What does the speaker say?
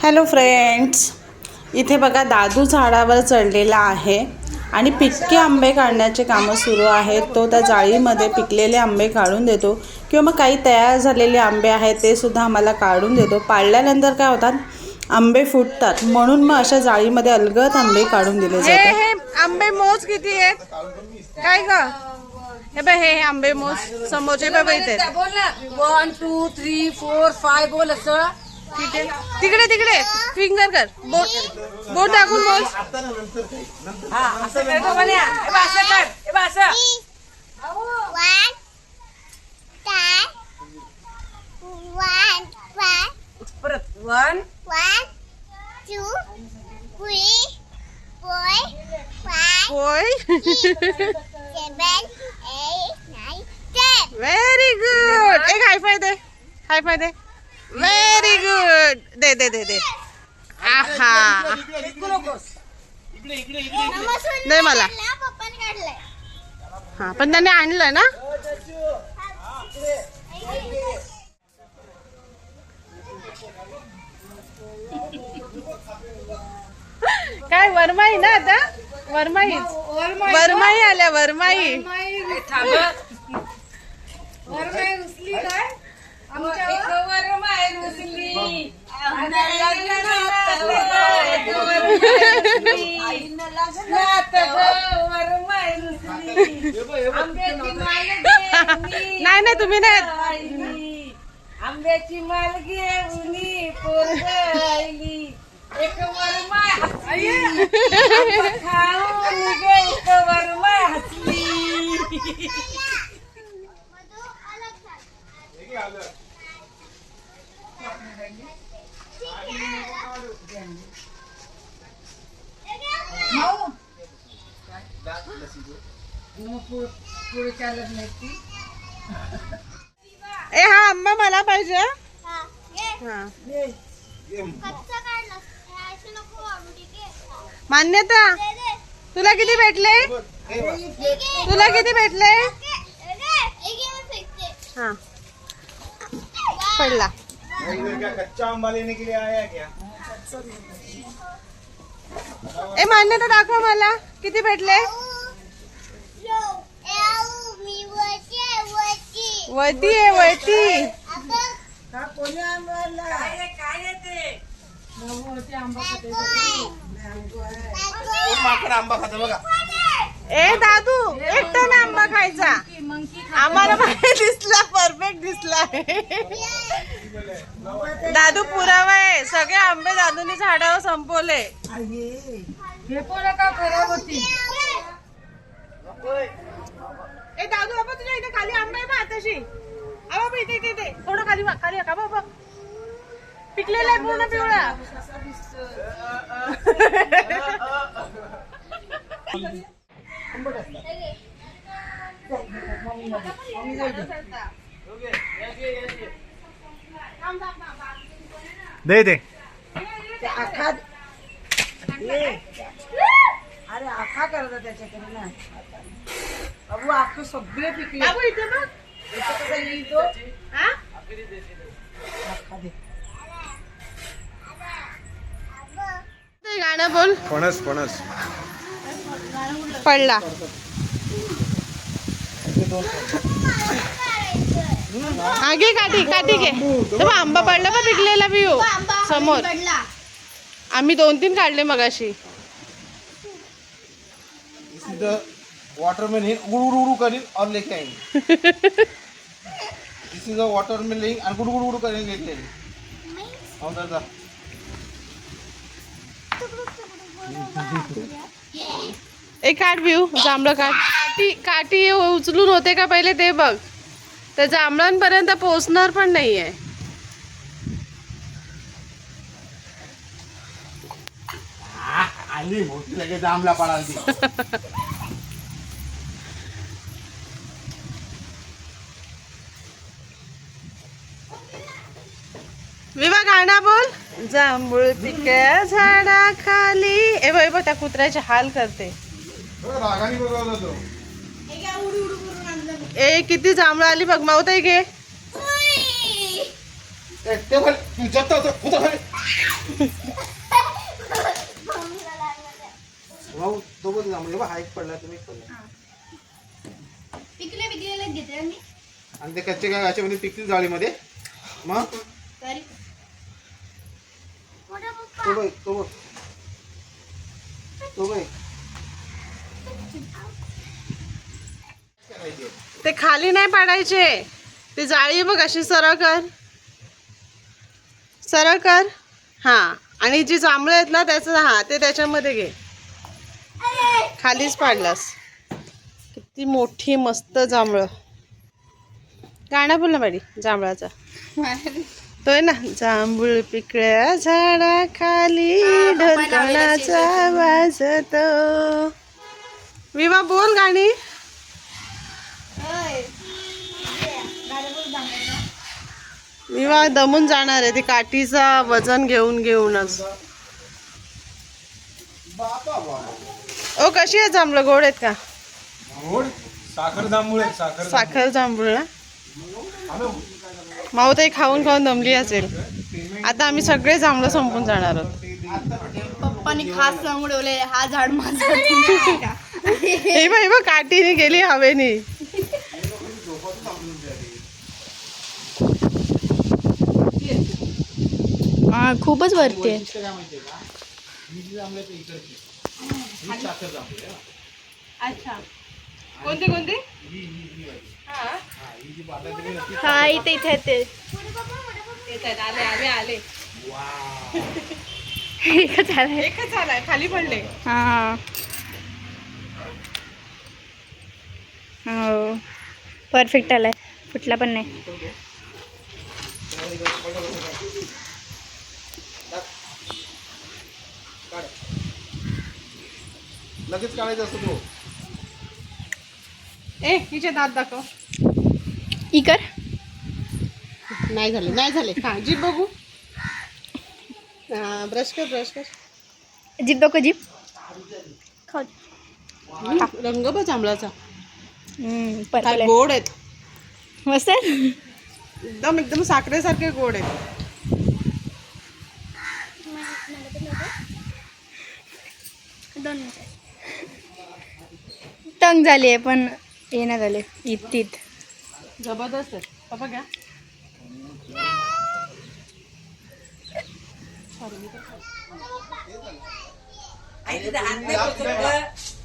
Hello friends, इथे बघा दादू झाडावर चढलेला आहे आणि पिक्के आंबे काढण्याचे कामं सुरू आहेत. तो त्या जाळीमध्ये पिकलेले आंबे काढून देतो किंवा मग काही तयार झालेले आंबे आहेत ते सुद्धा आम्हाला काढून देतो. पाळल्यानंतर काय होतात, आंबे फुटतात, म्हणून मग अशा जाळीमध्ये अलगद आंबे काढून दिले जातात. हे आंबे मोज किती आहेत काय ग? हे बघ, हे आंबे मोज समोरचे बघ इथे. बोल ना 1 2 3 4 5 बोल असं. ठीक आहे, तिकडे तिकडे फिंगर कर, बोट टाकून बोल. हा असं कर गं म्हण्या. हे बघ असं कर, हे बघ असं. 1 परत 1 2 3 4 5 होय. 7 8 9 10. Very good. एक हाय फाय दे, हाय फाय दे. Very good. दे दे दे दे. आहा, दे मला. पप्पाने काढलंय. हा, पण त्याने आणलं ना. काय वरमाई ना आता? वरमाई वरमाई आल्या, वरमाई. नाही नाही, तुम्ही नाही. आंब्याची माल घेऊन पोरग आईली एक वरमाय हसली. खाऊन गे एक वरमाय हसली. पुढे चालत नाही ती. ए, हा आंबा मला पाहिजे. हा. कच्चा काढला. असं नको वाढू, ठीक आहे? मान्यता, दे दे. तुला किती भेटले? तुला किती भेटले? हा, पडला. क्या कच्चा आंबा लेने के लिए आया क्या? ए, मान्यता दाखव मला किती भेटले. वरती आहे, वरती. माकड आंबा खातो बघा. ए दादू, एकटा ना आंबा खायचा. आम्हाला बाहेर दिसला, परफेक्ट दिसला. दादू पुरावा आहे, सगळे आंबे दादूने झाडावर संपवले. खराब होती. ए दादू, बाबा तुझ्या इथे खाली आंबा आहे बा आताशी. बाबा इथे इथे इथे थोडं खाली खाली का बाबा. पिकलेला आहे पूर्ण पिवळा. दे दे. अरे आखा करता त्याच्याकडे ना. अबू आख सगळे पिकले. बाबू इथे बघ. कसा येईल तो. हा? आखा दे. ते गाणं बोल. फणस फणस. पडला. आगे काठी काठी घे. तेव्हा आंबा पडला बा पिकलेला पिऊ समोर. आम्ही 2-3 काढले मगाशी. वाटरमेलन गुड़गुड़ करीन और लेके आएंगे. दिस इज अ वाटरमेलन और गुड़गुड़ करीन लेके आएंगे. और दादा एक काढ पिऊ, जांभळं काढ. काठी उचलून होते का पहिले ते बघ. त्या जांभळांपर्यंत पोहोचणार पण नाहीये. आली मोठी लगे जांभला पडाली. विवा गाणं बोल. जांभूळ पिक्या झाडा खाली. ए बघ त्या कुत्र्याचे हाल करते. रागाने बघवला तो. ए किती जांभळं आली बघ. मावताई घे. टेबल तुझ्या जांभळे बघ, हा एक पडला तुम्ही पडला पिकलेले घेते मी आणि ते कच्चे काय याच्यामध्ये पिकतील जाळीमध्ये. मग तरी मोठा पप्पा तो बघ तो बघ तो बघ. ते खाली नाही पाडायचे. ते जाळी बघ अशी सरळ कर, सरळ कर. हा, आणि जी जांभळं आहेत ना त्याचं, हा ते त्याच्यामध्ये घे. खालीच पाडलास. किती मोठी मस्त जांभळं. गाणं बोल ना बाडी जांभळाचा. तो आहे ना, जांभूळ पिकळ्या झाडाखाली ढोलकणाचा वाजतो. विवा बोल गाणी. विवा दमून जाणार आहे ती काठीचा वजन घेऊन घेऊनच. बापा बाबा. ओ कशी आहे जांभळं, गोड आहेत का? साखर जांभूळ आहे, साखर साखर जांभूळ ना. माऊ ताई खाऊन खाऊन दमली असेल. आता आम्ही सगळे जांभळं संपून जाणार आहोत. पप्पानी खास सांगून हा झाड माझा. हे बघ काठीने गेली हवेनी. खूपच वरती आहे. काय माहितीये का, ही जी जांभळं आहेत इकडची, ही साखर जांभूळ आहे. अच्छा, कोणते कोणते? ही जी बाटाची असते. हा इथे इथे ते येत आहेत, आले आले आले. एकच आलाय. एकच आलाय, खाली पडले. हा हो परफेक्ट आलाय, फुटला पण नाही. लगेच काढायचं असतो तो. ए हिचे दात दाखव. इकर नाही झाले, नाही झाले. हा जीभ बघू. ब्रश कर, ब्रश कर. जीप दाखव, जीप खाऊ. रंग बघ जांभळाचा, काय पर्पल गोड आहेत. मस्त आहे. एकदम एकदम साखरेसारखे गोड आहेत. तंग झाली आहे पण हे नाही झाले इततीत. जबरदस्त आहे. पप्पा घ्या. आई तिथे हात नाही बसवत.